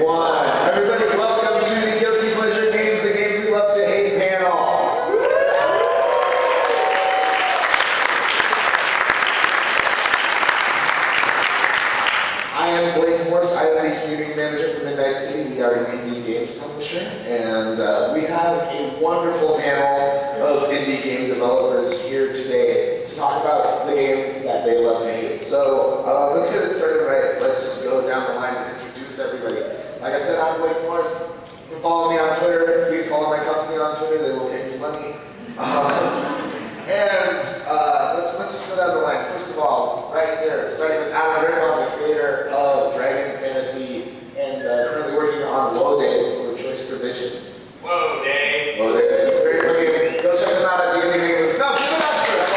one. Everybody, welcome to the Guilty Pleasure Games, the games we love to hate panel. I am Blake Morse. I am the community manager for Midnight City. We are an indie games publisher, and we have a wonderful panel of indie game developers here today to talk about the games that they love to hate. So let's get it started right. Let's just go down the line and introduce everybody. Like I said, I'm Blake Morse. You can follow me on Twitter. Please follow my company on Twitter. They will pay me money. Let's just go down the line. First of all, right here, starting with Adam Rickman, the creator of Dragon Fantasy, and currently working on Woah Dave for Choice Provisions. Woah Dave. Woah Dave. It's a very funny game. Go check them out at the indie game booth. No, give it up for us.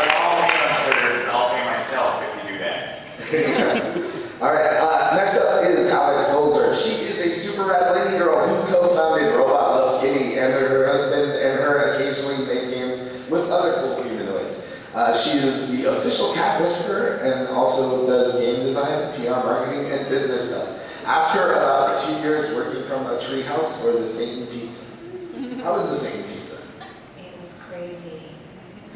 Follow me on Twitter, because I'll pay myself if you do that. All right, next up is Alex Holzer. She is a super rad lady girl who co-founded Robot Loves Kitty, and her husband and her occasionally make games with other cool humanoids. She is the official cat whisperer and also does game design, PR marketing, and business stuff. Ask her about 2 years working from a treehouse or the Satan Pizza. How was the Satan Pizza? It was crazy.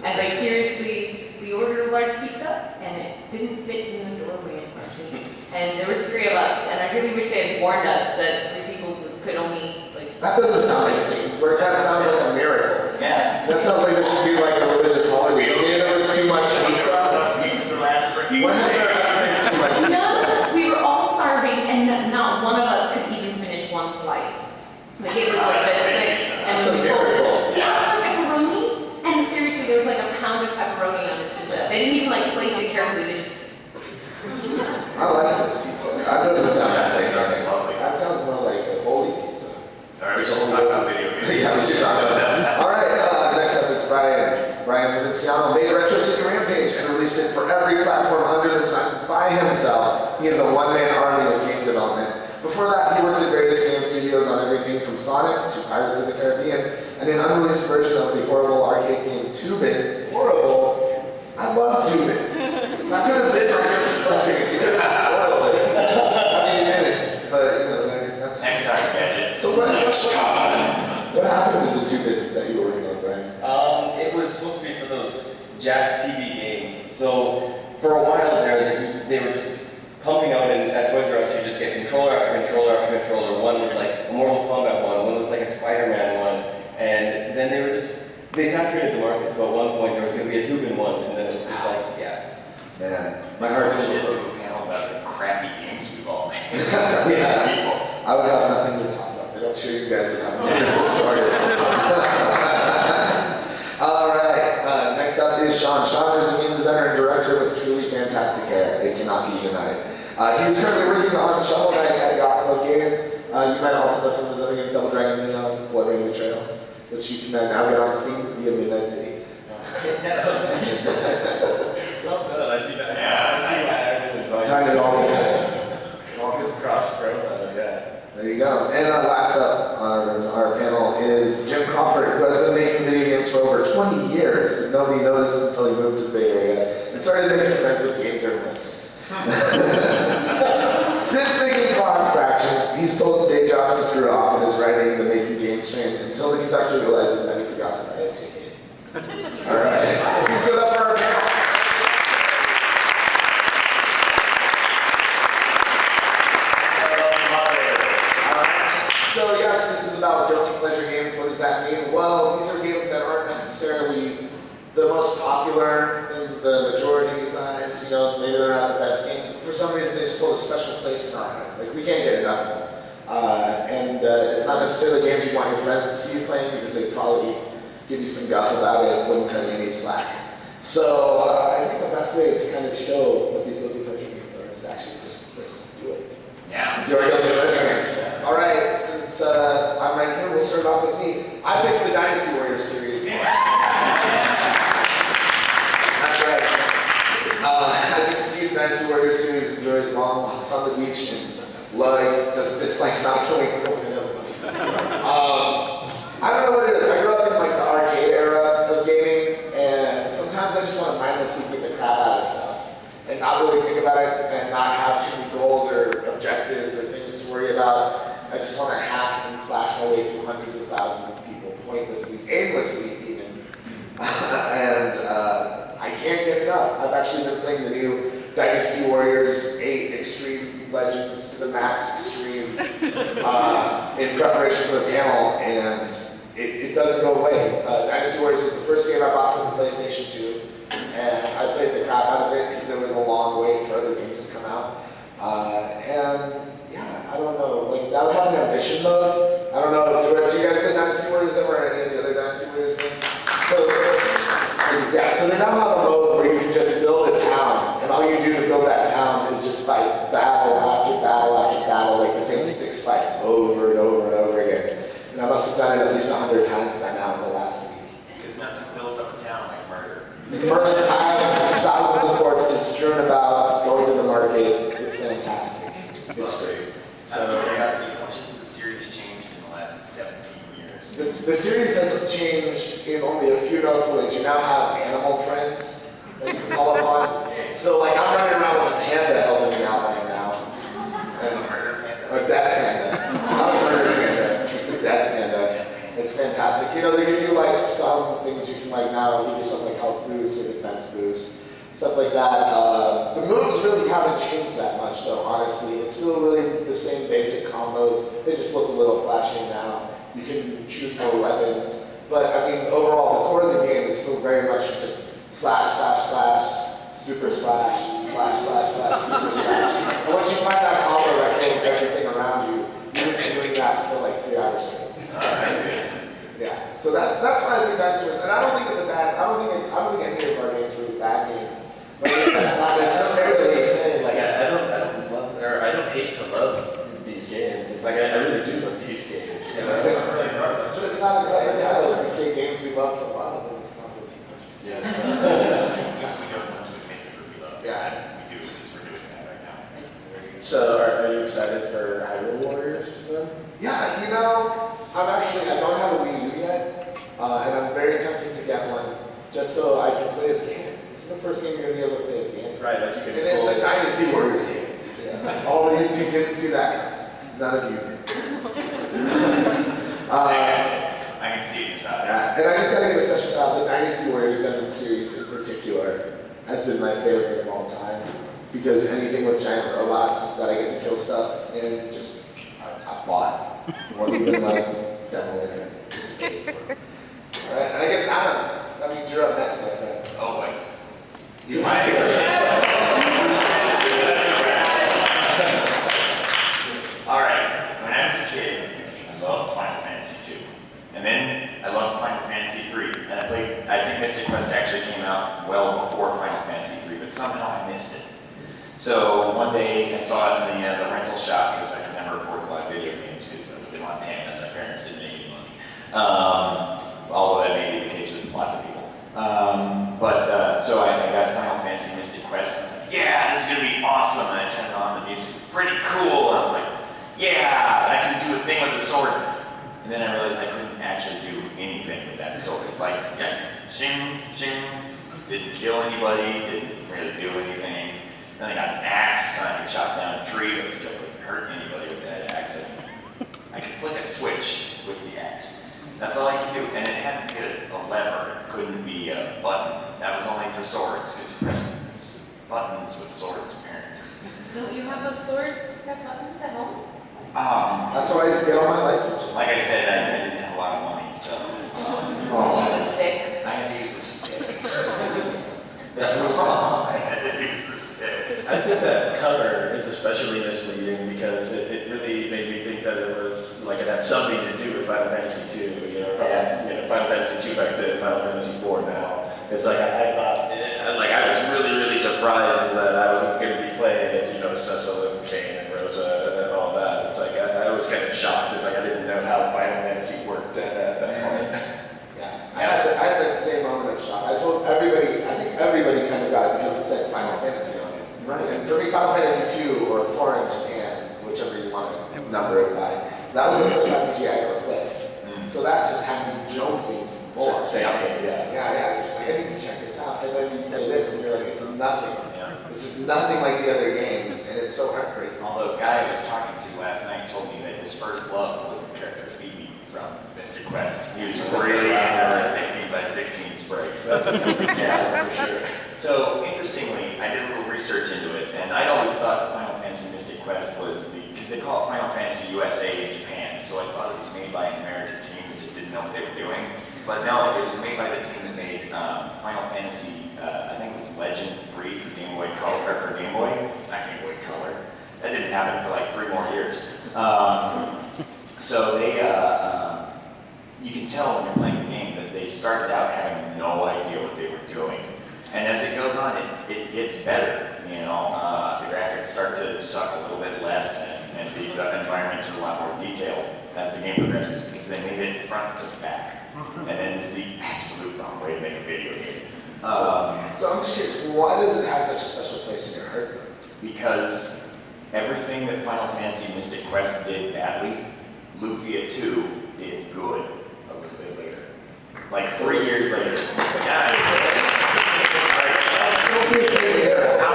And like seriously, we ordered a large pizza and it didn't fit in the doorway, unfortunately. And there was 3 of us, and I really wish they had warned us that 3 people could only like. That doesn't sound like Satan's work. That sounds like a miracle. Yeah. That sounds like there should be like a religious holiday. There was too much pizza. Pizza to last for When has there been too much pizza? No, we were all starving, and not one of us could even finish 1 slice. Like it was like just thick, and That's a we folded miracle. it. Yeah, for pepperoni. And seriously, there was like a pound of pepperoni on this pizza. They didn't even like place it carefully. They just. I like this pizza. That doesn't sound that sexy. That sounds more like a holy pizza. Alright, we should talk about video games. Yeah, we should talk about that. Alright, next up is Brian. Brian Provinciano made Retro City Rampage and released it for every platform under the sun by himself. He is a one-man army of game development. Before that, he worked at various game studios on everything from Sonic to Pirates of the Caribbean and an unreleased version of the horrible arcade game 2-Bit. Horrible. I love 2-Bit. I could have been my guilty pleasure. You could have spoiled it. I mean, you did. But, you know, that's Next time, Gadget. So what happened with the 2-Bit that you were working on, Brian? It was supposed to be for those Jack's TV games. So for a while there, they were just pumping out, and at Toys R Us you just get controller after controller after controller. One was like a Mortal Kombat one was like a Spider-Man one, and then they saturated the market. So at one point there was going to be a 2-in-1, and then it was just like, yeah. Man, my heart's Just in do a panel about the crappy games we've all made. Yeah. I would have nothing to talk about, but I'm sure you guys would have wonderful stories. Alright, next up is Sean. Sean is a game designer and director with truly fantastic hair. It cannot be denied. He is currently working on Shovel Knight at Yacht Club Games. You might also know some of his other games, Double Dragon Neon, Blood Rain Betrayal, which you can now get on Steam via Midnight City. Well done, I see that. Yeah, I see that. Time to all Cross pro, yeah. There you go. And last up on our panel is Jim Crawford, who has been making video games for over 20 years, but nobody noticed until he moved to the Bay Area and started making friends with game journalists. Since making Frog Fractions, he's told day jobs to screw off and is writing the Making Games train until the conductor realizes that he forgot to buy a ticket. Alright, so please give it up for our panel. So yes, this is about guilty pleasure games. What does that mean? Well, these are games that aren't necessarily the most popular in the majority's eyes. You know, maybe they're not the best games, but for some reason they just hold a special place in our heart. Like, we can't get enough of them. It's not necessarily games you want your friends to see you playing because they'd probably give you some guff about it, wouldn't cut you any slack. So I think the best way to kind of show what these guilty pleasure games are is actually just let's do it. Yeah. Let's do our guilty pleasure games. All right, since I'm right here, we'll start off with me. I picked the Dynasty Warriors series. That's right. As you can see, the Dynasty Warriors series enjoys long walks on the beach and dislikes not killing people. I don't know what it is. I grew up in like the arcade era of gaming, and sometimes I just want to mindlessly beat the crap out of stuff. and not really think about it and not have too many goals or objectives or things to worry about. I just want to hack and slash my way through hundreds of thousands of people pointlessly, aimlessly even. And I can't get enough. I've actually been playing the new Dynasty Warriors 8 Extreme Legends to the Max Extreme in preparation for the panel, and it doesn't go away. Dynasty Warriors was the first game I bought for the PlayStation 2, and I played the crap out of it because there was a long wait for other games to come out. And yeah, I don't know, like that would have an ambition mode. I don't know, do you guys play Dynasty Warriors ever or any of the other Dynasty Warriors games? So, yeah, so they now have a mode where you can just build a town, and all you do to build that town is just fight battle after battle after battle, like the same 6 fights over and over and over again. And I must have done it at least 100 times by now in the last week. Because nothing fills up a town like murder. I have thousands of corpses strewn about, going to the market. It's fantastic. It's great. So, curiosity, how much has the series changed in the last 17 years? The series has changed in only a few notable ways. You now have animal friends that you can call upon. So like I'm running around with a panda helping me out right now. A murder panda? Or death panda. Not a murder panda, just a death panda. It's fantastic. You know, they give you like some things you can like now give yourself like health boosts or defense boosts, stuff like that. The moves really haven't changed that much though, honestly. It's still really the same basic combos. They just look a little flashy now. You can choose more weapons. But I mean, overall, the core of the game is still very much just slash, slash, slash, super slash, slash, slash, slash, super slash. And once you find that combo that kills everything around you, you're just doing that for like 3 hours straight. Yeah, so that's why I think Dinosaurs, and I don't think it's a bad, I don't think any of our games are really bad games. Like, it's not necessarily. Like I don't love, or I don't hate to love these games. It's like I really do love these games. You know? But it's not a clever title if we say games we love to love, and it's not too much. Yeah. Because we don't want to make it what we love. Yeah. We do it because we're doing that right now. So are you excited for Hyrule Warriors then? Yeah, you know, I don't have a Wii U yet, and I'm very tempted to get one, just so I can play as Ganon. This is the first game you're going to be able to play as Ganon. Right, like you can. And it's a Dynasty Warriors game. Yeah. All of you didn't see that. None of you did. I can see it in his eyes. Yeah, and I just gotta give a special shout out. The Dynasty Warriors Gundam series in particular has been my favorite of all time, because anything with giant robots that I get to kill stuff in, just I bought. Or even like demo in it. Just paid for it. Alright, and I guess Adam, that means you're up next, my friend. Oh, wait. You might say All right, when I was a kid, I loved Final Fantasy II. And then I loved Final Fantasy III. And I think Mystic Quest actually came out well before Final Fantasy III, but somehow I missed it. So one day I saw it in the rental shop because I could never afford to buy video games because I lived in Montana and my parents didn't make any money. Although that may be the case with lots of people. So I got Final Fantasy Mystic Quest. I was like, yeah, this is going to be awesome. And I turned on, the music was pretty cool. And I was like, yeah, I can do a thing with a sword. And then I realized I couldn't actually do anything with that sword. Like, yeah, shing, shing, didn't kill anybody, didn't really do anything. Then I got an axe, and I could chop down a tree, but I still couldn't hurt anybody with that axe. I could flick a switch with the axe. That's all I could do, and it had to be a lever. It couldn't be a button. That was only for swords, because you press buttons with swords, apparently. Don't you have a sword to press buttons at home? that's how I get all my light switches. Like I said, I didn't have a lot of money, so Use a stick. I had to use a stick. I had to use a stick. I think that cover is especially misleading because it really made me think that it was like it had something to do with Final Fantasy II. You know, Final Fantasy II back then, Final Fantasy IV now. It's like I thought, I was really surprised that I was going to be playing as Cecil and Kane and Rosa and all that. It's like I was kind of shocked. It's like I didn't know how Final Fantasy worked at that point. Yeah, I had that same moment of shock. I told everybody, I think everybody kind of got it because it said Final Fantasy on it. Right. And for me, Final Fantasy II or 4 in Japan, whichever you want to number it by, that was the first RPG I ever played. So that just had me jonesing more. Same, yeah. Yeah, you're just like, I need to check this out, and then you play this, and you're like, it's nothing. Yeah. It's just nothing like the other games, and it's so heartbreaking. Although a guy I was talking to last night told me that his first love was the character Phoebe from Mystic Quest. He was really into her 16 by 16 spray. Yeah, for sure. So interestingly, I did a little research into it, and I'd always thought Final Fantasy Mystic Quest was because they call it Final Fantasy USA in Japan, so I thought it was made by an American team who just didn't know what they were doing. But no, it was made by the team that made Final Fantasy, I think it was Legend 3 for Game Boy Color, or for Game Boy, not Game Boy Color. That didn't happen for like 3 more years. So they, you can tell when you're playing the game that they started out having no idea what they were doing. And as it goes on, it gets better. You know, the graphics start to suck a little bit less, and the environments are a lot more detailed as the game progresses because they made it front to back. And that is the absolute wrong way to make a video game. So I'm just curious, why does it have such a special place in your heart? Because everything that Final Fantasy Mystic Quest did badly, Lufia 2 did good a little bit later. Like 3 years later. It's like, how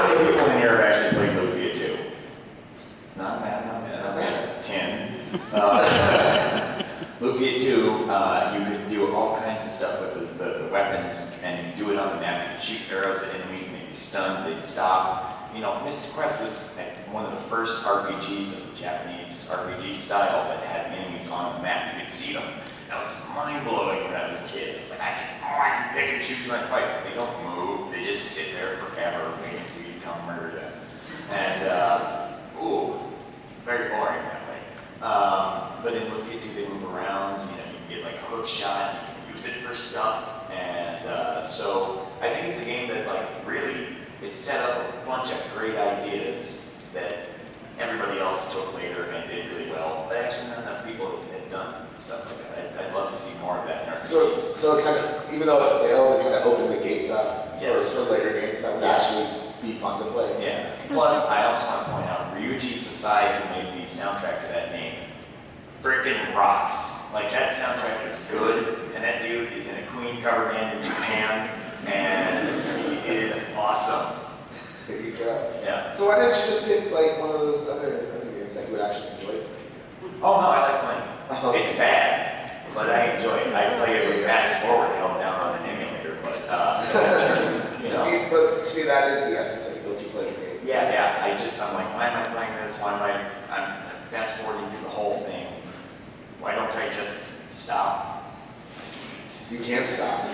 many people in here have actually played Lufia 2? Not bad, not bad. Not bad. 10. Lufia 2, you could do all kinds of stuff with the weapons, and you could do it on the map. You could shoot arrows at enemies, and they'd be stunned, they'd stop. You know, Mystic Quest was one of the first RPGs of the Japanese RPG style that had enemies on the map. You could see them. That was mind-blowing when I was a kid. It's like, I can pick and choose my fight, but they don't move. They just sit there forever waiting for you to come murder them. And, it's very boring that way. But in Lufia 2, they move around. You know, you can get like a hook shot, you can use it for stuff. And so I think it's a game that like really, it set up a bunch of great ideas that everybody else took later and did really well. But actually not enough people had done stuff like that. I'd love to see more of that in our So it kind of, even though it failed, it kind of opened the gates up Yes. for later games that would actually be fun to play. Yeah. Plus, I also want to point out, Ryuji Sasai, who made the soundtrack to that game, freaking rocks. Like, that soundtrack is good, and that dude is in a Queen cover band in Japan, and he is awesome. There you go. Yeah. So why didn't you just pick like one of those other games that you would actually enjoy? Oh, no, I like playing it. Uh-huh. It's bad, but I enjoy it. I play it with fast forward held down on an emulator, but, you know. But to me, that is the essence of a guilty pleasure game. Yeah, I'm like, why am I playing this? Why am I'm fast forwarding through the whole thing. Why don't I just stop? You can't stop.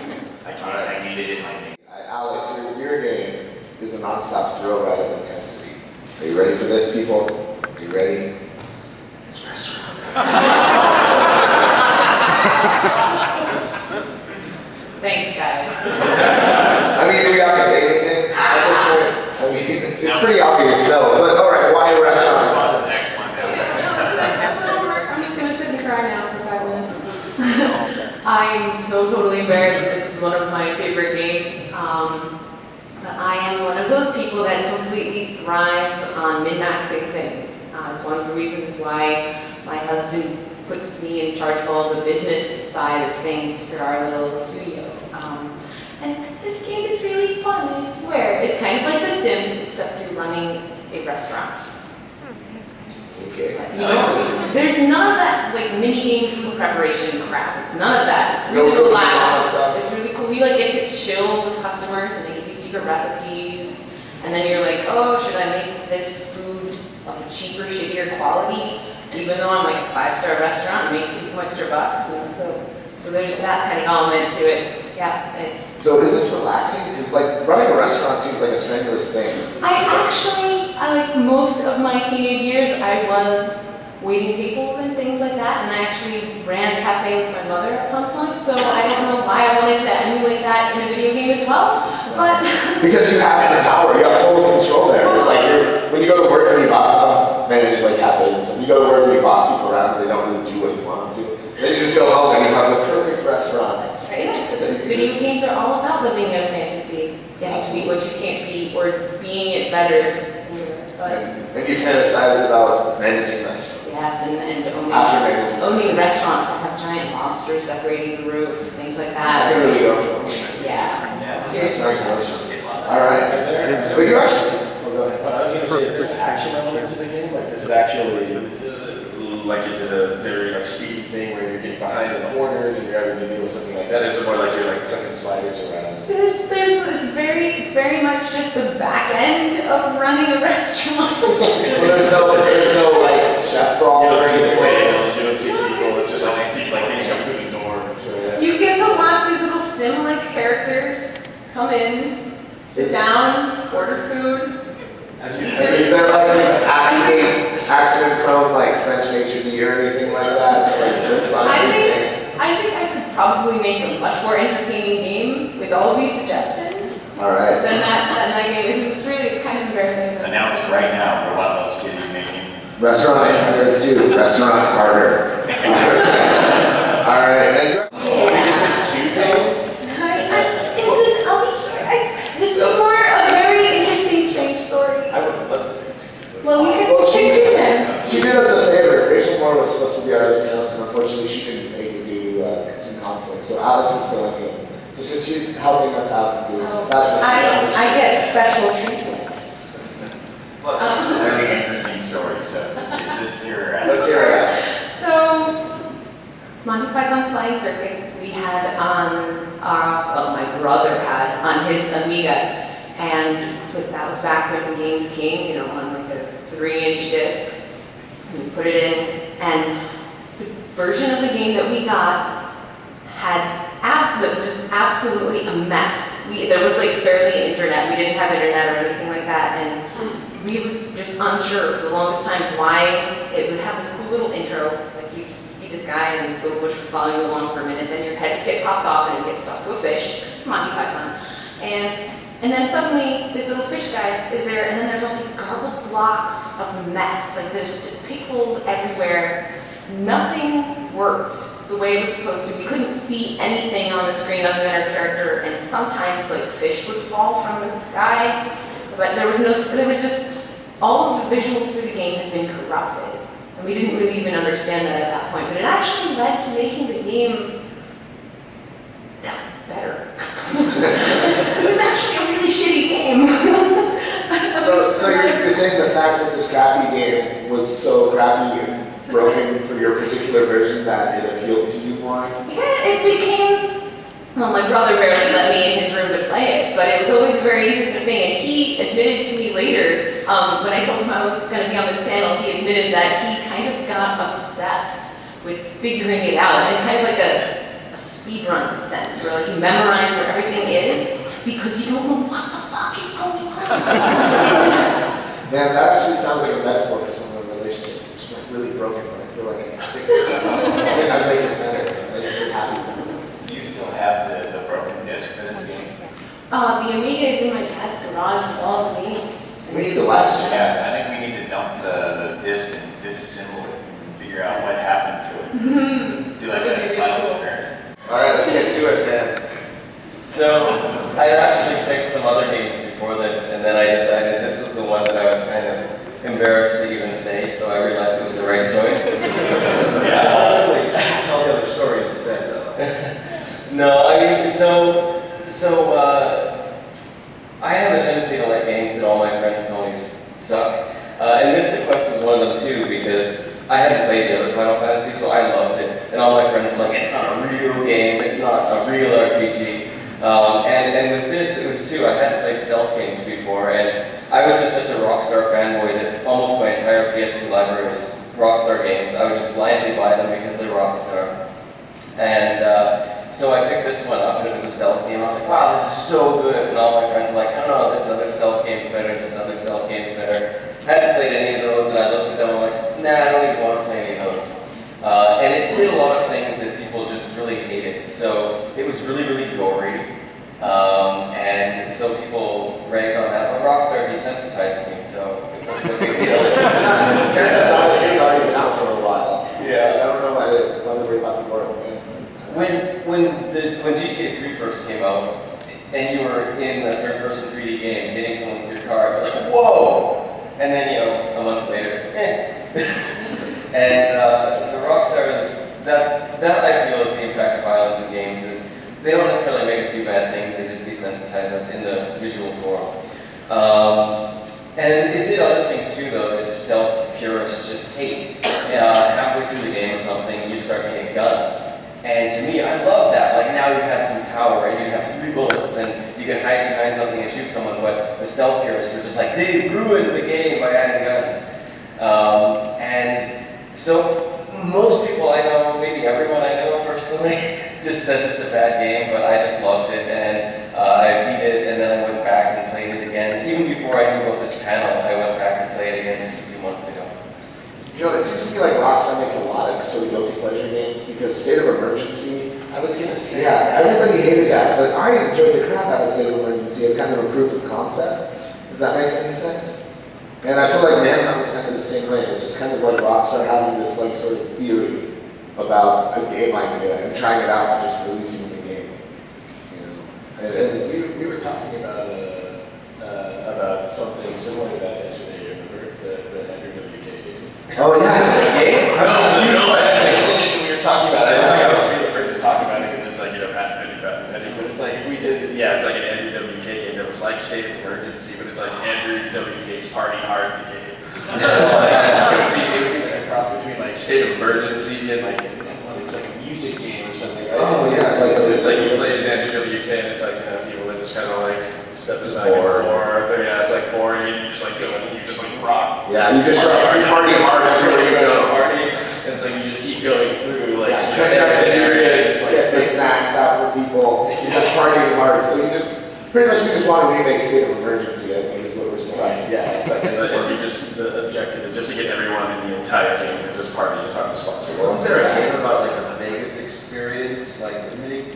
I can't, I need it in my name. Alex, your game is a non-stop thrill ride of intensity. Are you ready for this, people? Are you ready? It's restaurant. Thanks, guys. I mean, do we have to say anything at this point? I mean, it's pretty obvious, though. But all right, why a restaurant? On to the next one now. I'm just gonna sit and cry now for 5 minutes. I'm totally embarrassed that this is one of my favorite games. But I am one of those people that completely thrives on min-maxing things. It's one of the reasons why my husband puts me in charge of all the business side of things for our little studio. And this game is really fun, I swear. It's kind of like The Sims, except you're running a restaurant. Okay. You know, there's none of that like mini game food preparation crap. It's none of that. It's really No relaxed. stuff. It's really cool. You like get to chill with customers and they give you secret recipes. And then you're like, oh, should I make this food of a cheaper, shittier quality? Even though I'm like a 5-star restaurant and make a few extra bucks. You know, so there's that kind of element to it. Yeah, it's. So is this relaxing? Because like running a restaurant seems like a strenuous thing. I like most of my teenage years, I was waiting tables and things like that, and I actually ran a cafe with my mother at some point, so I don't know why I wanted to emulate that in a video game as well, but... Because you have the power, you have total control there. It's like when you go to work and your boss don't manage like cafes and stuff, you go to work and you boss people around and they don't really do what you want them to. Then you just go home and you have the perfect restaurant. That's right, yes, video games are all about living a fantasy, getting to be what you can't be, or being it better. But And you fantasize about managing restaurants. yes, and After managing owning restaurants that have giant lobsters decorating the roof, things things like I that. can really go. Yeah, Yeah, That seriously. sounds delicious. All right. But you actually, oh, go ahead. But I was gonna say, is there an action element to the game? Like, does it actually, like, is it a very, like, speedy thing where you're getting behind in the corners and you're having to deal with something like that? Is it more like you're, like, clicking sliders around? It's very much just the back end of running a restaurant. So there's no like chef brawl You or don't see the anything? tables, you don't see people, it's just like, things come through the door. So, You get to watch these little sim-like characters come in, sit down, order food. Is there like an accident-prone like French maitre d' or anything like that? Like slips on everything? I think I could probably make a much more entertaining game with all of these suggestions All right. than that game, because it's kind of embarrassing. Announced right now, Robot Loves Kitty making. Restaurant, I heard too. Restaurant harder. All right. And two things? This is more a very interesting, strange story. I would love to. Well, you Well, can pick two then. she did us a favor. Rachel Moore was supposed to be our panelist, and unfortunately she couldn't make it due to some conflict. So Alex is filling in. So since she's helping us out and doing that's what she does. I get special treatment. Plus, it's a really interesting story, so just hear her out. Let's hear it out. So, Monty Python's Flying Circus, we had on my brother had on his Amiga, and that was back when games came, on like a 3-inch disc. We put it in, and the version of the game that we got had that was just absolutely a mess. There was like barely internet. We didn't have internet or anything like that, and we were just unsure for the longest time why it would have this cool little intro, like you'd be this guy and this little bush would follow you along for a minute, then your head would get popped off and it'd get stuck to a fish, because it's Monty Python. And then suddenly this little fish guy is there, and then there's all these garbled blocks of mess, like there's just pixels everywhere. Nothing worked the way it was supposed to. We couldn't see anything on the screen other than our character, and sometimes like fish would fall from the sky. But there was just, all of the visuals for the game had been corrupted. And we didn't really even understand that at that point. But it actually led to making the game better. Because it's actually a really shitty game. So you're saying the fact that this crappy game was so crappy and broken for your particular version that it appealed to you more? Yeah, it became, well, my brother barely let me in his room to play it, but it was always a very interesting thing. And he admitted to me later, when I told him I was going to be on this panel, he admitted that he kind of got obsessed with figuring it out, and kind of like a speedrun sense, where like you memorize where everything is, because you don't know what the fuck is going on. Man, that actually sounds like a metaphor for some of the relationships. It's like really broken, but I feel like I can fix it. I think I make it better. I make it happy. Do you still have the broken disc for this game? The Amiga is in my dad's garage with all the games. We need the live stream. Yeah, I think we need to dump the disc and disassemble it and figure out what happened to it. Do like a final comparison. All right, let's get to it, man. So, I had actually picked some other games before this, and then I decided this was the one that I was kind of embarrassed to even say, so I realized it was the right choice. Tell the other story instead, though. No, I mean, I have a tendency to like games that all my friends tell me suck. And Mystic Quest was one of them too, because I hadn't played the other Final Fantasy, so I loved it. And all my friends were like, it's not a real game, it's not a real RPG. And with this, it was too, I hadn't played stealth games before, and I was just such a Rockstar fanboy that almost my entire PS2 library was Rockstar games. I would just blindly buy them because they're Rockstar. And so I picked this one up, and it was a stealth game. I was like, wow, this is so good. And all my friends were like, no, this other stealth game's better, this other stealth game's better. Hadn't played any of those, and I looked at them and I'm like, nah, I don't even want to play any of those. And it did a lot of things that people just really hated. So it was really, really gory. And so people ragged on that, but Rockstar desensitized me, so it wasn't a big deal. Grand Theft Auto 3 already was out for a while. Yeah. I don't know why they worry about the board. When GTA 3 first came out, and you were in a third-person 3D game, hitting someone with your car, it was like, whoa! And then, a month later, And so Rockstar is, that I feel is the impact of violence in games, is they don't necessarily make us do bad things, they just desensitize us in the visual form. And it did other things too, though, that stealth purists just hate. Halfway through the game or something, you start to get guns. And to me, I love that. Like, now you had some power, and you have 3 bullets, and you can hide behind something and shoot someone, but the stealth purists were just like, they ruined the game by adding guns. And so, most people I know, maybe everyone I know personally, just says it's a bad game, but I just loved it, and I beat it, and then I went back and played it again. Even before I knew about this panel, I went back to play it again just a few months ago. You know, it seems to me like Rockstar makes a lot of sort of guilty pleasure games because State of Emergency. I was gonna say. Yeah, everybody hated that, but I enjoyed the crap out of State of Emergency as kind of a proof of concept, if that makes any sense. And I feel like Manhunt was kind of the same way. It's just kind of like Rockstar having this like sort of theory about a game idea and trying it out and just releasing the game. You know, and We were talking about something similar to that yesterday. Remember the Andrew WK game? oh yeah, Game? We were talking about it. It's like I was really afraid to talk about it because it's like, you know, patent pending. But it's like if we did, yeah, it's like an Andrew WK game that was like State of Emergency, but it's like Andrew WK's Party Hard the game. So it would be like a cross between like State of Emergency and like it's like a music game or something. Right? Oh, yeah, It's like you play as Andrew WK and it's like, you know, people that just kind of like step back and forth. Or, yeah, it's like boring and you just like go and you just like rock. yeah, you just start party hard everywhere you go. Party, and it's like you just keep going through like Yeah, you know, crank up the music, just get the snacks out for people. You're just partying hard, so you just pretty much we just want to remake State of Emergency. I think is what we're saying. Right, yeah, it's like the objective is just to get everyone in the entire game to just party as hard as possible. Wasn't there a game about like a Vegas experience, like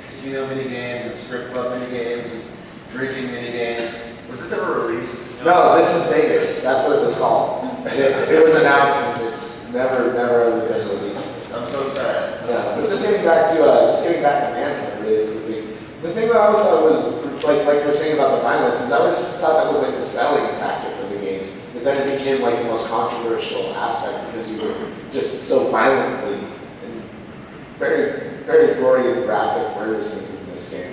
casino mini games and strip club mini games and drinking mini games? Was this ever released? No, this is Vegas. That's what it was called. It was announced, and it's never ever been released. I'm so sad. Yeah, but just getting back to Manhunt really quickly. The thing that I always thought was like you were saying about the violence is I always thought that was like the selling factor for the game. But then it became like the most controversial aspect because you were just so violently and very gory and graphic murder scenes in this game.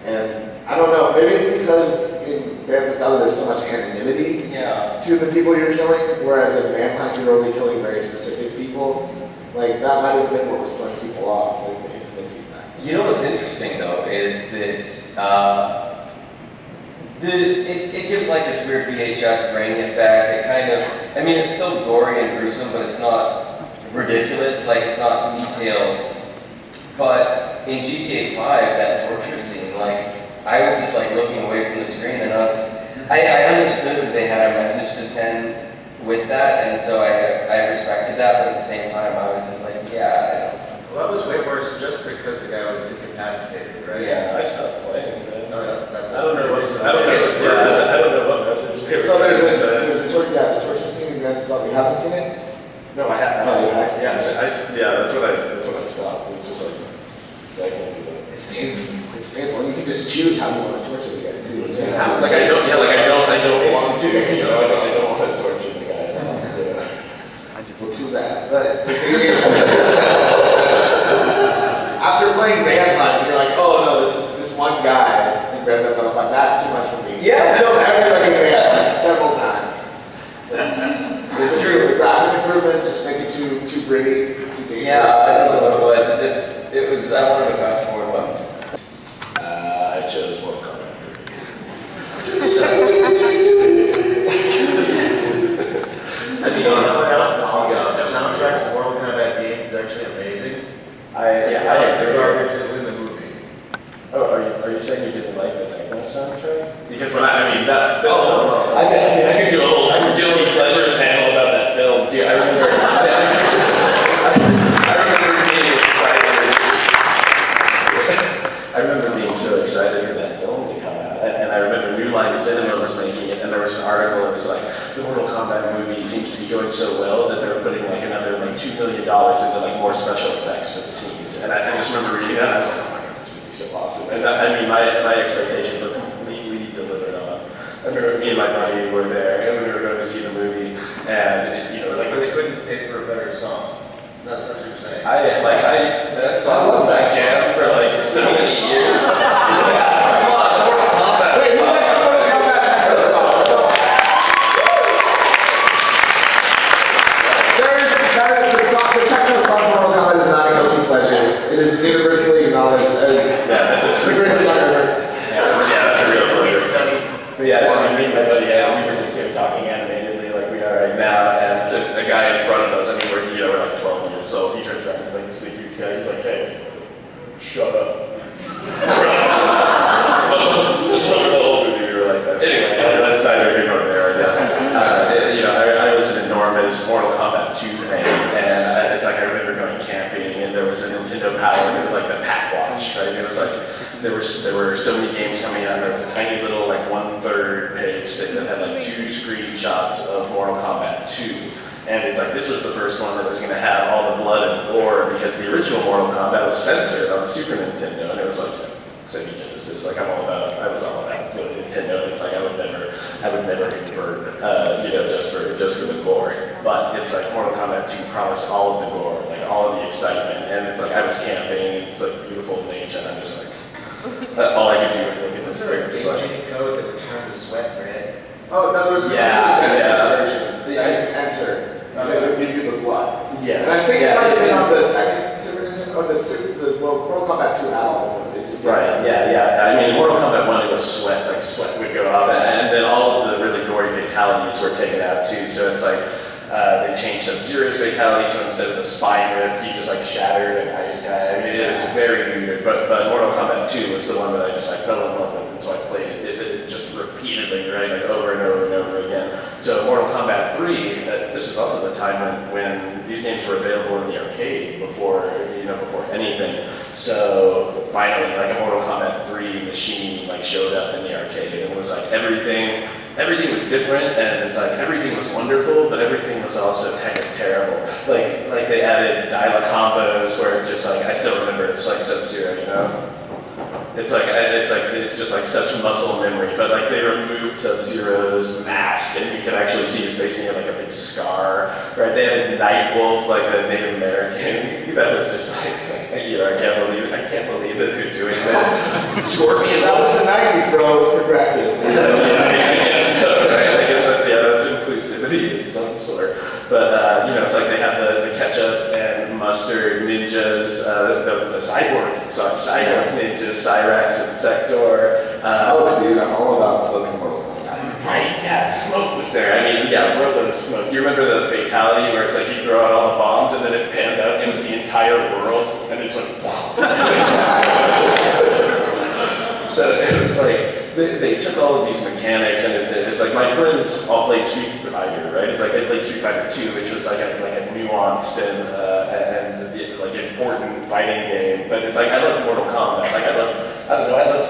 And I don't know, maybe it's because in Grand Theft Auto there's so much anonymity to the people you're killing, whereas in Manhunt you're only killing very specific people. Like that might have been what was throwing people off, like the intimacy factor. You know what's interesting though is that it gives like this weird VHS grainy effect. It kind of, I mean, it's still gory and gruesome, but it's not ridiculous. Like it's not detailed. But in GTA 5, that torture scene, like I was just like looking away from the screen, and I was just, I understood that they had a message to send with that, and so I respected that. But at the same time, I was just like, yeah. Well, that was way worse just because the guy was incapacitated, right? Yeah. I stopped playing. No, that's I don't know what message. So there's the torture scene in Grand Theft Auto. You haven't seen it? No, I haven't. Oh, you have seen it? That's what I stopped. It was just like I can't do that. It's painful. It's painful. And you can just choose how you want to torture the guy too. It's like I don't want to. So I don't want to torture the guy. Well, too bad. But the thing is, after playing Manhunt, you're like, oh no, this one guy in Grand Theft Auto 5. That's too much for me. Yeah. I killed everybody in Manhunt several times. This is true. The graphic improvements just make it too gritty, too dangerous. Yeah, I don't know what it was. It was. I wanted to fast forward one. I chose Mortal Kombat 3. I just want to know how the soundtrack to Mortal Kombat games is actually amazing. I The garbage that was in the movie. Oh, are you saying you didn't like the techno soundtrack? Because I mean that film, I could do a whole guilty pleasure panel about that film too. I remember being excited. I remember being so excited for that film to come out, and I remember New Line Cinema was making it, and there was an article that was like, the Mortal Kombat movie seems to be going so well that they're putting like another like $2 million into like more special effects for the scenes, and I just remember reading that, and I was like, oh my god, this movie's so awesome. And I mean, my expectations were completely delivered on. I remember me and my buddy were there, and we were going to see the movie, and it was like, But they couldn't pay for a better song. That's what you're saying. that song was my jam for like so many years. And it's like, this was the first one that was going to have all the blood and gore, because the original Mortal Kombat was censored on the Super Nintendo, and it was like, Sega Genesis, like I was all about Nintendo, and it's like I would never convert, just for the gore. But it's like Mortal Kombat 2 promised all of the gore, like all of the excitement, and it's like I was camping, and it's like beautiful nature, and I'm just like, all I could do was look at this thing, just like, Any code that would turn the sweat red. Oh, no, there was a Genesis version that you enter, and it would give you the blood. yes. And I think it might have been on the second Super Nintendo, Mortal Kombat 2 had all of them. They just Right, yeah. I mean, in Mortal Kombat 1, it was sweat, like sweat would go off, and then all of the really gory fatalities were taken out too. So it's like, they changed Sub-Zero's fatality, so instead of the spine rip, he just like shattered an ice guy. I mean, it was very weird, but Mortal Kombat 2 was the one that I just like fell in love with, and so I played it just repeatedly, right, like over and over and over again. So Mortal Kombat 3, this is also the time when these games were available in the arcade before anything. So finally, like a Mortal Kombat 3 machine like showed up in the arcade, and it was like everything was different, and it's like everything was wonderful, but everything was also kind of terrible. Like they added dial combos where it's just like, I still remember it's like Sub-Zero, you know? It's just like such muscle memory, but like they removed Sub-Zero's mask, and you could actually see his face, and he had like a big scar, right? They added Nightwolf, like the Native American. That was just like, I can't believe that they're doing this. Scorpion. That was the 90s, bro. It was progressive. I guess so, right? I guess that's inclusivity of some sort. But it's like they have the ketchup and mustard ninjas, the cyborg ninjas, Cyrax and Sector. Smoke, dude. I'm all about smoking Mortal Kombat. Right, yeah, smoke was there. I mean, yeah, Robo Smoke. Do you remember the fatality where it's like you throw out all the bombs and then it panned out, it was the entire world, and it's like, so it was like, they took all of these mechanics, and it's like my friends all played Street Fighter, right? It's like they played Street Fighter 2, which was like a nuanced and like important fighting game. But it's like I loved Mortal Kombat. Like I loved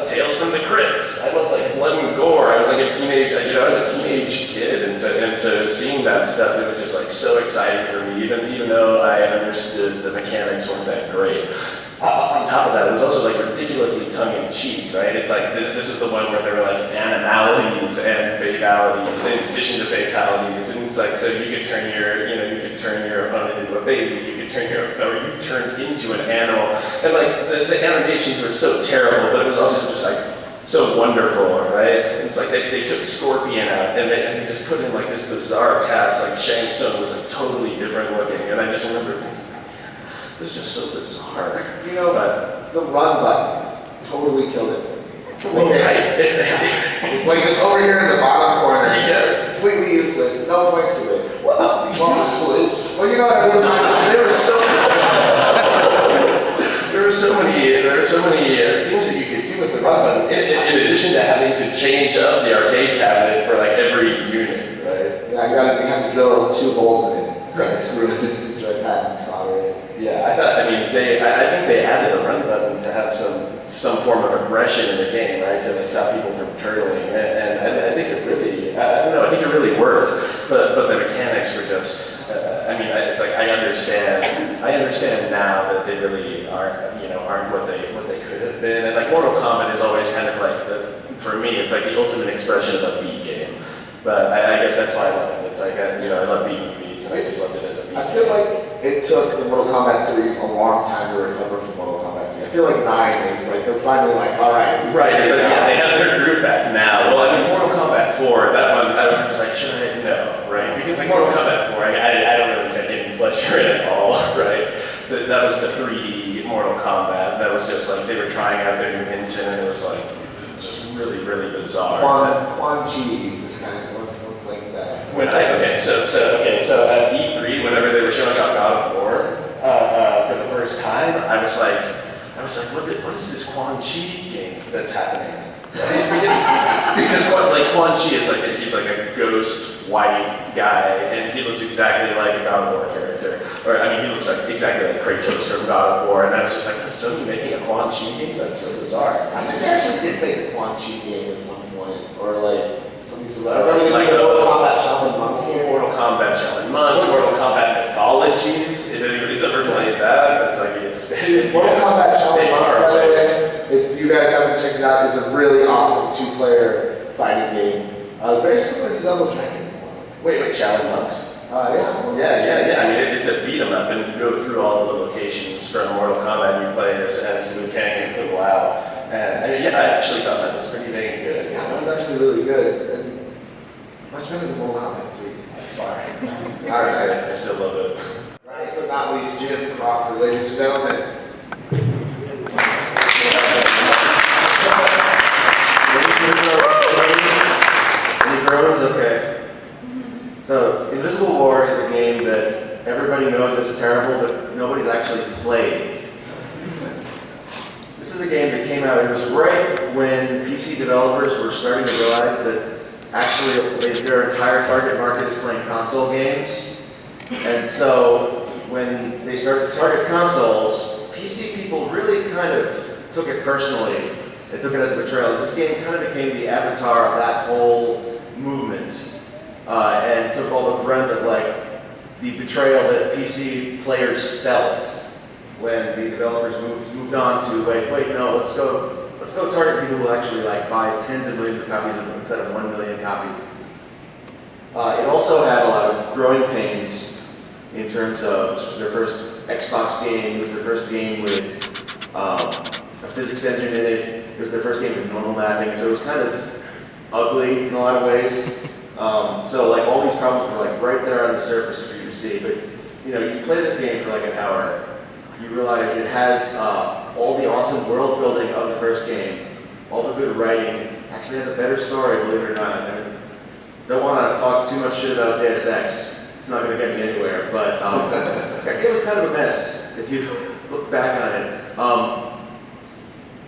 Tales from the Crypt. I loved like blood and gore. I was like a teenage, I was a teenage kid, and so seeing that stuff, it was just like so exciting for me, even though I understood the mechanics weren't that great. On top of that, it was also like ridiculously tongue-in-cheek, right? It's like, this is the one where there were like animalities and fatalities in addition to fatalities, and it's like, so you could turn your opponent into a baby, you turned into an animal, and like the animations were so terrible, but it was also just like so wonderful, right? And it's like they took Scorpion out, and they just put in like this bizarre cast, like Shang Tsung was like totally different looking, and I just remember thinking, this is just so bizarre. But the run button totally killed it. Right. It's like just over here in the bottom corner. Yes. Completely useless. No point to it. Well, useless. Well, There were so many things that you could do with the run button. In addition to having to change up the arcade cabinet for like every unit, right? Yeah, you had to drill 2 holes in it. Right. Screw it in the joypad and solder it. Yeah, I think they added the run button to have some form of aggression in the game, right? To like stop people from turtling, and I think it really, I think it really worked. But the mechanics were just, it's like I understand now that they really aren't what they could have been. And like Mortal Kombat is always kind of like for me, it's like the ultimate expression of a B game. But I guess that's why I love it. It's like I love BBBs, and I just loved it as a B game. I feel like it took the Mortal Kombat series a long time to recover from Mortal Kombat 3. I feel like 9 is like, they're finally like, all right. Right, it's like, yeah, they have their groove back now. Well, I mean, Mortal Kombat 4, that one, I was like, should I? No, right? Because like Mortal Kombat 4, I don't really take any pleasure in it at all, right? That was the 3D Mortal Kombat. That was just like, they were trying out their new engine, and it was like, just really, really bizarre. Quan Chi, just kind of, let's link that. So at E3, whenever they were showing off God of War for the first time, I was like, what is this Quan Chi game that's happening? Because Quan Chi is like he's like a ghost white guy, and he looks exactly like a God of War character. He looks like exactly like Kratos from God of War, and I was just like, is Sony making a Quan Chi game? That's so bizarre. I think they actually did make a Quan Chi game at some point, or like something similar. I remember they made a Mortal Kombat Shaolin Monks game. Mortal Kombat Shaolin Monks, Mortal Wait. Shaolin monks. Yeah. Yeah. I mean, it's a beat 'em up, and you go through all the locations from Mortal Kombat. You play as Liu Kang and Kung Lao, and I mean, yeah, I actually thought that was pretty dang good. Yeah, that was actually really good. And much better than Mortal Kombat 3 by far. All right. I still love it. Last but not least, Jim Crawford, ladies and gentlemen. Any groans? Okay. So, Invisible War is a game that everybody knows is terrible, but nobody's actually played. This is a game that came out, it was right when PC developers were starting to realize that actually their entire target market is playing console games. And so, when they started to target consoles, PC people really kind of took it personally. They took it as a betrayal. This game kind of became the avatar of that whole movement. And took all the brunt of like the betrayal that PC players felt when the developers moved on to wait, no, let's go target people who actually like buy tens of millions of copies of instead of 1 million copies. It also had a lot of growing pains in terms of this was their first Xbox game. It was their first game with a physics engine in it. It was their first game with normal mapping, so it was kind of ugly in a lot of ways. So like all these problems were like right there on the surface for you to see, but you know, you play this game for like an hour, you realize it has all the awesome world building of the first game, all the good writing, actually has a better story, believe it or not. I mean, don't want to talk too much shit about Deus Ex, it's not going to get me anywhere, but that game was kind of a mess if you look back on it.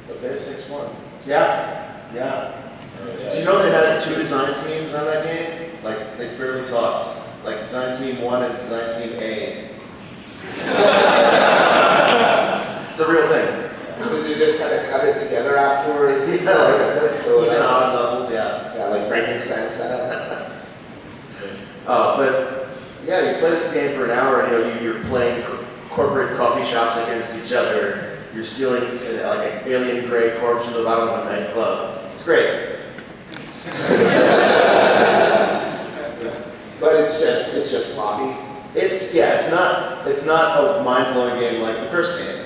But Deus Ex won. Yeah. Do you know they had 2 design teams on that game? Like, they barely talked. Like, design team 1 and design team A. It's a real thing. Did you just kind of cut it together afterwards? So even odd levels, yeah. Yeah, like Frankenstein setup. But, yeah, you play this game for an hour and, you know, you're playing corporate coffee shops against each other. You're stealing, like, an alien-grade corpse from the bottom of a nightclub. It's great. But it's just sloppy. It's not a mind-blowing game like the first game.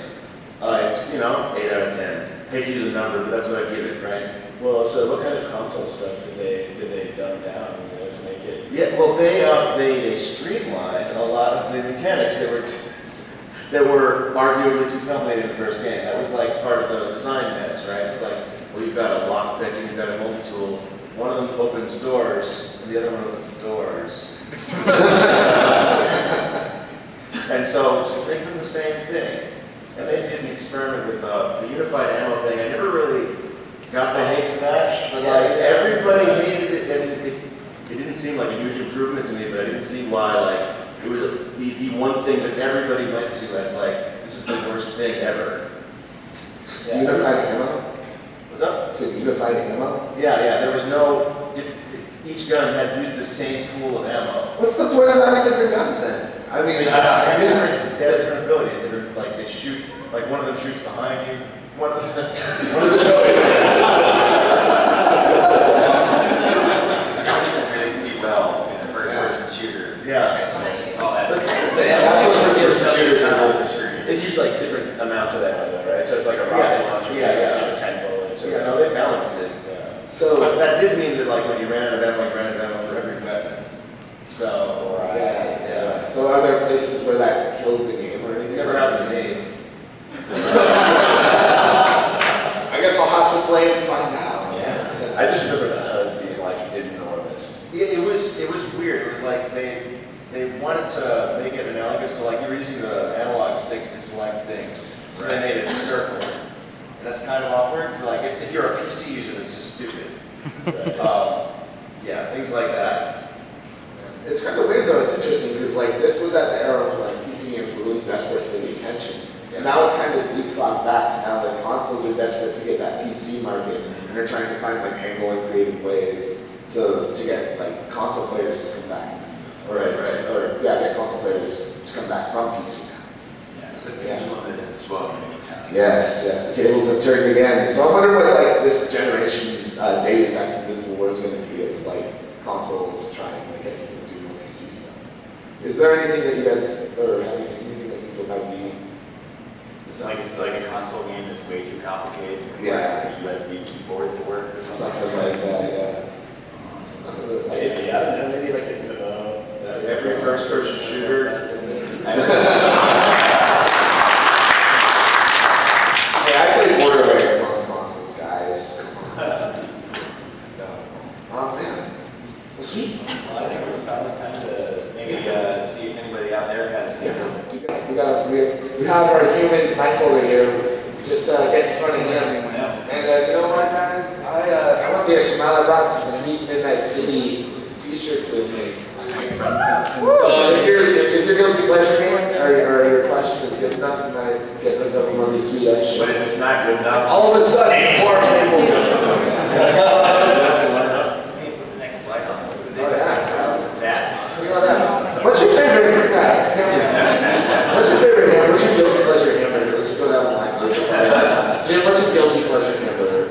It's 8 out of 10. Hate to use a number, but that's what I give it, right? Well, so what kind of console stuff did they dumb down, to make it? Yeah, well they streamlined a lot of the mechanics that were arguably too complicated in the first game. That was like part of the design mess, right? It was like, well, you've got a lockpick and you've got a multi-tool. One of them opens doors, and the other one opens doors. And so, just make them the same thing. And they did an experiment with the unified ammo thing. I never really got the hate for that, but like everybody hated it. I mean, it didn't seem like a huge improvement to me, but I didn't see why. Like it was the one thing that everybody went to as like this is the worst thing ever. Yeah. Unified ammo? What's up? Is it unified ammo? Yeah. There was no. Each gun had used the same pool of ammo. What's the point of having different guns then? I mean, They had different abilities. Like they shoot. Like one of them shoots behind you. One of them. You really see well in a first-person shooter. Yeah. All that stuff. That's what first-person shooters are. It used like different amounts of ammo, though, right? So it's like a rocket launcher, Yeah. 10 bullets. Or Yeah, no, they balanced it. Yeah. So, But that did mean that like when you ran out of ammo, you ran out of ammo for every weapon. So, yeah. So are there places where that kills the game or anything? it never happened to me. I guess I'll have to play and find out. Yeah. I just remember the HUD being like enormous. Yeah, it was weird. It was like they wanted to make it analogous to like you were using the analog sticks to select things. So they made it a circle. And that's kind of awkward for like if you're a PC user, that's just stupid. Yeah, things like that. It's kind of weird though, it's interesting because like this was at the era when like PC games were really desperate for the attention. And now it's kind of leapfrogged back to now that consoles are desperate to get that PC market and they're trying to find like angle and creative ways to get like console players to come back. Get console players to come back from PC now. Yeah, it's a pendulum that has swung many times. Yes, the tables have turned again. So I wonder what like this generation's Deus Ex Invisible War is going to be as like consoles trying to get people to do Is there anything that you guys, or have you seen anything that you feel might be? It's like a console game that's way too complicated. Yeah. A USB keyboard to work or something. Something like that, yeah. Maybe, I don't know, maybe like thinking about Every first-person shooter. Hey, I played Borderlands on consoles, guys. Come on. Oh man. Well, sweet. I think it's probably time to maybe see if anybody out there has. We have our human Michael right here. Just get in front of him. And you know what, guys? I went the extra mile. I brought some sweet Midnight City t-shirts with me. So if your guilty pleasure game or your question is good enough, you might get hooked up on one of these sweet extras. But it's not good enough. All of a sudden, more people. Hey, put the next slide on. So Oh yeah. that. Look at that. What's your favorite hamburger? What's your favorite hamburger? What's your guilty pleasure hamburger? Let's just go down the line. Jim, what's your guilty pleasure hamburger?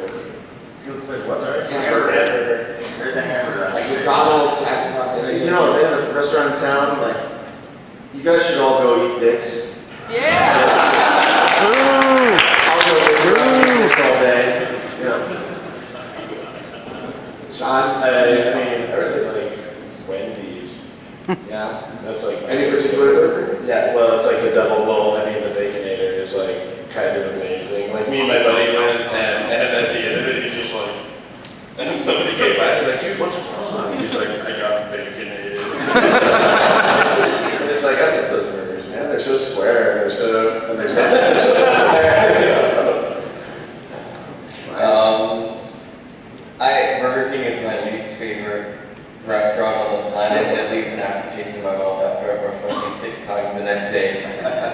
What's our Hamburger. There's a hamburger. Like McDonald's, Jack and Box. You know, they have a restaurant in town, like, you guys should all go eat dicks. Yeah. I'll go eat dicks all day. Yeah. Sean? I really like Wendy's. Yeah. That's like Any particular burger? Yeah, well, it's like the double bowl. I mean, the Baconator is like kind of amazing. Like me and my buddy went, and at the end of it, he's just like, and somebody came by and he's like, dude, what's wrong? He's like, I got Baconator. And it's like, I get those burgers, man. They're so square, and they're so Burger King is my least favorite restaurant on the planet. It leaves an aftertaste in my mouth after I brush my teeth 6 times the next day.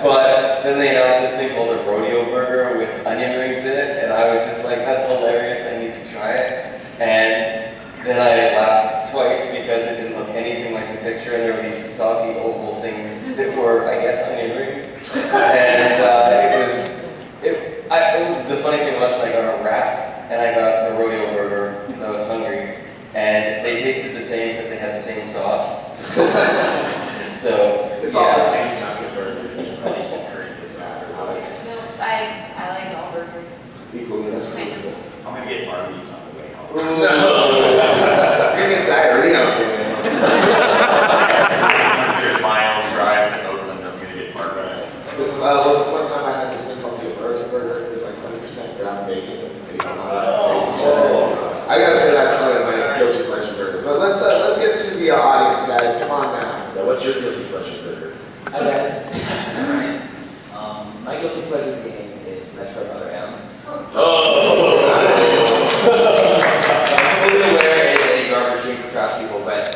But then they announced this thing called a rodeo burger with onion rings in it, and I was just like, that's hilarious, I need to try it. And then I laughed twice because it didn't look anything like the picture, and there were these soggy oval things that were, I guess, onion rings. And the funny thing was, I got a wrap, and I got the rodeo burger because I was hungry, and they tasted the same because they had the same sauce. So It's yeah. all the same chocolate burger. No, I like all burgers. Equally, that's cool. I'm gonna get Arby's on the way home. You're gonna get diarrhea up here, man. 100-mile drive to Oakland, I'm gonna get Arby's. This one time I had this thing called the American burger. It was like 100% ground bacon with bacon on it. I gotta say that's probably my guilty pleasure burger. But let's get to the audience, guys. Come on now. Now, what's your guilty pleasure burger? Hi guys. Alright. My guilty pleasure game is Metro Brother M. I'm fully aware it's a garbage game for trash people, but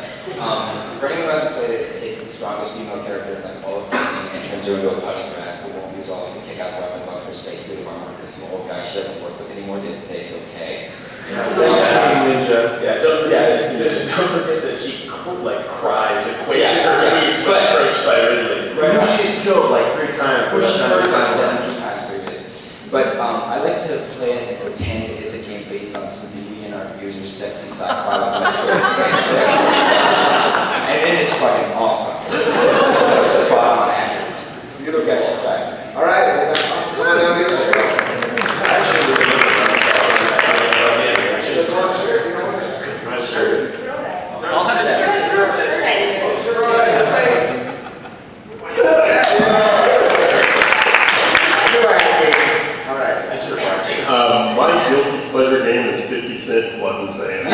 for anyone who hasn't played it, it takes the strongest female character in like all of gaming and turns her into a punching bag who won't use all of the kick-ass weapons on her spacesuit armor because some old guy she doesn't work with anymore didn't say it's okay. Ninja. Yeah, don't forget that she cries and quakes in her boots when approached by Ridley. Right. She's killed like 3 times. Which is but hard that's not the 17 times previous. But I like to play it and pretend it's a game based on some DeviantArt users' sexy sci-fi like Metro. And then it's fucking awesome. So spot on accurate. Beautiful. Okay, try it. All right, well, that's awesome. Come on down here. Shirt. You want a shirt? You want a shirt? You want a shirt? Throw that. All right. My guilty pleasure game is 50 Cent Blood and Sand. I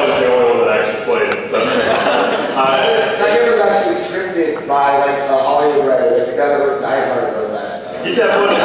was the only one that actually played it, so. That game was actually scripted by like a Hollywood writer, like the guy that wrote Die Hard wrote that stuff. He definitely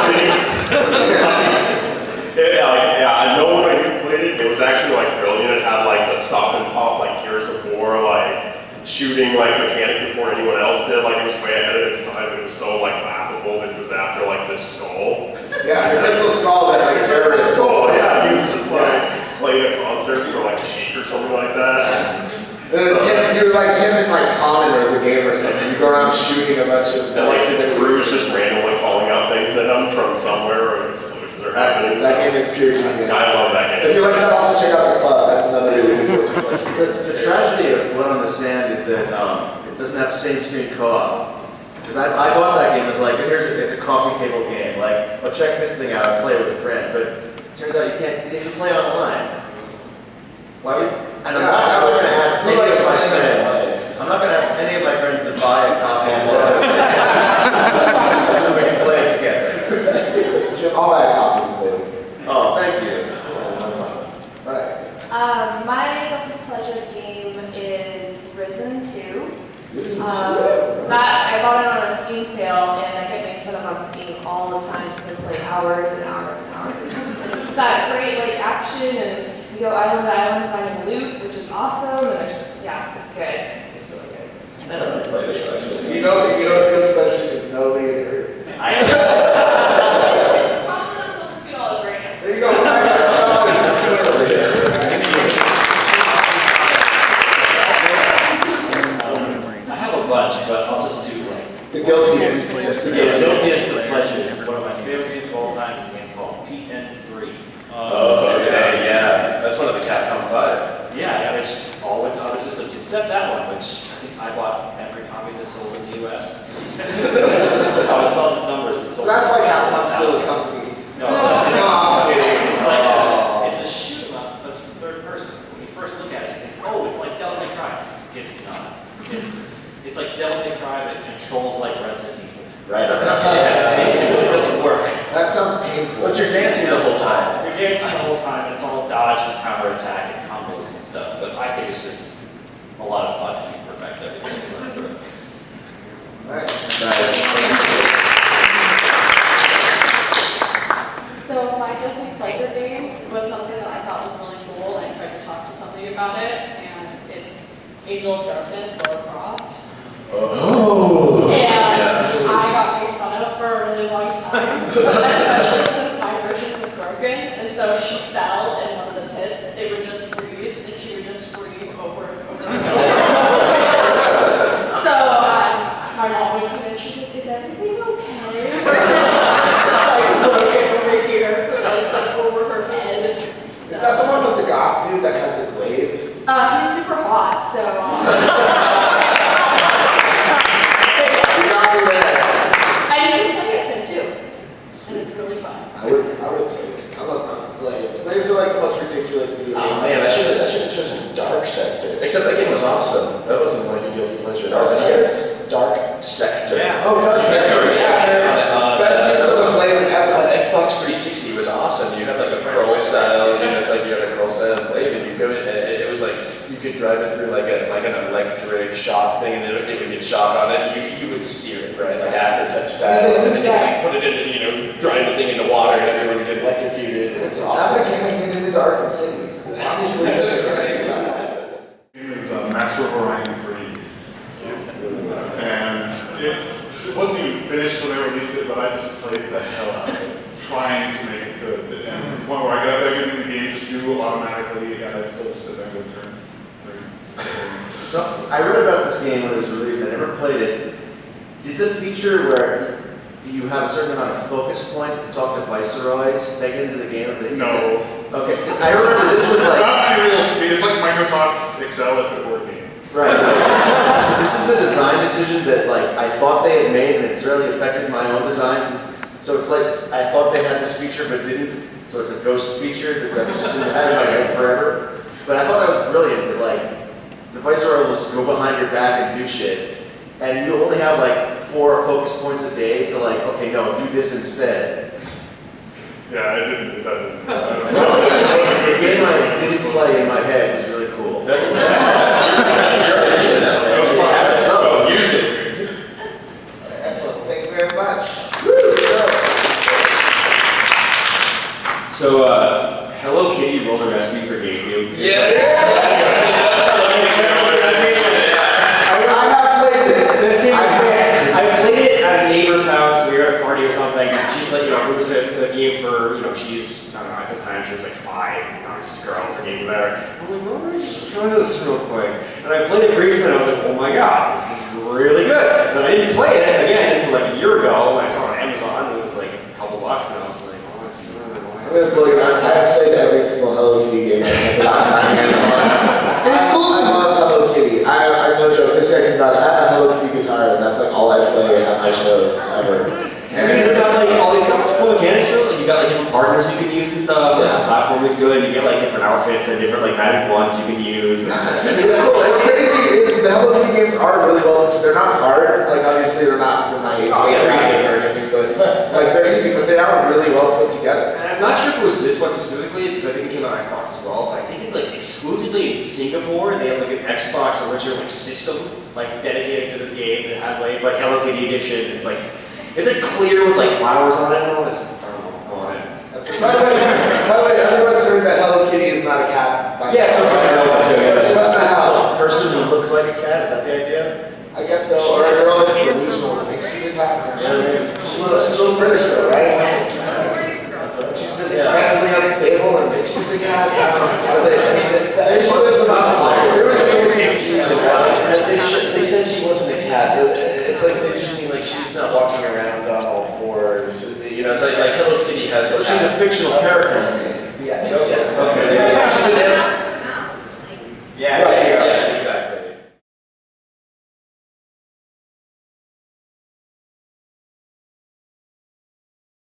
yeah, I know when I played it, it was actually like brilliant. It had like the stop and pop, like Gears of War, like shooting like mechanic before anyone else did. Like it was way ahead of its time. It was so like laughable that it was after like this skull. Yeah, the crystal skull that like terrorist Oh yeah, he was just like playing a concert for like Chic or something like that. And it's him, you're like him and like Common or the game or something. You go around shooting a bunch of. And like his crew is just randomly calling out things at him from somewhere or explosions are happening. That game is pure genius. I love that game. If you like that, also check out the club. That's another have same screen co-op. Because I bought that game as like, it's a coffee table game. Like, oh, check this thing out and play with a friend. But it turns out you can play online. Why would? And I'm not going to ask any of my friends. I'm not going to ask any of my friends to buy a copy of this so we can play it together. Jim, I'll buy a copy and play with you. Oh, thank you. All right. My guilty pleasure game is Risen 2. That I bought it on a Steam sale, and I kept making fun of on Steam all the time because I play hours and hours and hours. It's got great like action, and you go island to island finding loot, which is awesome. And there's it's good. It's really good. You know what's good special is nobody had heard. I'm on $2 right now. There you go. $5. I have a bunch, but I'll just do like The guiltiest, just the guiltiest guiltiest. of pleasures. One of my favorite games of all time is a game called PN3. Oh, okay, yeah. That's one of the Capcom 5. Yeah, which all went to other systems except that one, which I think I bought every copy that's sold in the US. I saw the numbers. It's So sold that's why for Capcom's still a 1,000. company. No, No, I'm kidding. it's like it's a shoot 'em up, but from third person. When you first look at it, you think, oh, it's like Devil May Cry. It's not. It's like Devil May Cry, but it controls like Resident Evil. Right. It really doesn't work. That sounds painful. But you're dancing the whole time. You're dancing the whole time, and it's all dodge and counter attack and combos and stuff. But I think it's just a lot of fun if you perfect everything you run through it. All right. So my guilty pleasure game was something that I thought was really cool, and I tried to talk to somebody about it, and it's Angel of Darkness, Lara Croft. Oh. And I got made fun of for a really long time, especially since my version was broken, and so she fell in one of the pits, it would just freeze, and she would just scream over and over again. So my mom would come in, she's like, is everything okay? Like, broken over here, like over her head. Is that the one with the goth dude that has the glaive? He's super hot, so. You got me there. And you can play as him too, and it's really fun. I would play it. I love glaives. Glaives are like the most ridiculous video game. Oh man, I should have chosen Dark Sector. Except that game was awesome. That wasn't like a guilty pleasure. Dark Sector? Dark Sector. Yeah. Oh, Dark Sector. Best use of a glaive ever. On Xbox 360 was awesome. You had like a pro style, it's like you had a pro style blade, and you go in, and it was like you could drive it through like an electric shock thing, and it would get shock on it. And you would steer it, right, like aftertouch style, and then you could like, put it in, drive the thing into water, and everyone would get electrocuted. It was That awesome. became like getting into Arkham City. It's obviously good to think about that. Game is Master of Orion 3. And it wasn't even finished when they released it, but I just played the hell out of it, trying to make it good. And to the point where I got everything in the game just do automatically, and I'd still just sit there and go turn. So I read about this game when it was released. I never played it. Did the feature where you have a certain amount of focus points to talk to viceroys make it into the game? No. Okay. I remember this was like. Not Unreal, it's like Microsoft Excel if it were a game. Right. This is a design decision that like I thought they had made, and it's really affected my own designs. So it's like I thought they had this feature but didn't. So it's a ghost feature that I've just been having in my head forever. But I thought that was brilliant. That like the viceroy will go behind your back and do shit, and you only have like 4 focus points a day to like, okay, no, do this instead. Yeah, I didn't. It doesn't. The game I didn't play in my head was really cool. That's your idea now. That was fun. Yeah, so use it. Excellent. Thank you very much. So, Hello Kitty Roller Rescue for GameCube. Yeah. I have played this. This game is great. I played it at a neighbor's house. We were at a party or something. And she's like, it was a game for, she's, I don't know, at the time she was like 5. She's a girl for game whatever. I'm like, well, let me just try this real quick. And I played it briefly, and I was like, oh my god, this is really good. And I didn't play it again until like a year ago. When I saw it on Amazon, it was like a couple bucks, and I was like, I'm gonna blow your mind. I have played every single Hello Kitty game I've ever gotten my hands on. And it's cool. I love Hello Kitty. I'm no joke. This guy can gosh, I have a Hello Kitty guitar, and that's like all I play at my shows ever. It's got like all these cool mechanics to it. Like you got like different partners you can use and stuff. Yeah. The platform is good. You get like different outfits and different like magic wands you can use. What's crazy is the Hello Kitty games are really well put. They're not hard. Like obviously they're not for my age Oh, yeah, they're easy. or anything, but like they're easy. But they are really well put together. And I'm not sure if it was this one specifically because I think it came out on Xbox as well. But I think it's like exclusively in Singapore. They have like an Xbox original like system like dedicated to this game. It has like it's like Hello Kitty edition. It's like clear with like flowers on it. I don't know. It's I don't know on it. That's by the way, everyone's heard that Hello Kitty is not a cat. Yeah, so it's What the hell? A person who looks like a cat, is that the idea? I guess so. Or a girl that's delusional and thinks she's a cat. She's a little British girl, right? She's just mentally unstable and thinks she's a cat. Maybe she lives in a There was a little confusion. They said she wasn't a cat. It's like they just mean like she's not walking around on all fours. You know, it's like Hello Kitty has. She's a fictional character. Yeah. Okay. She's an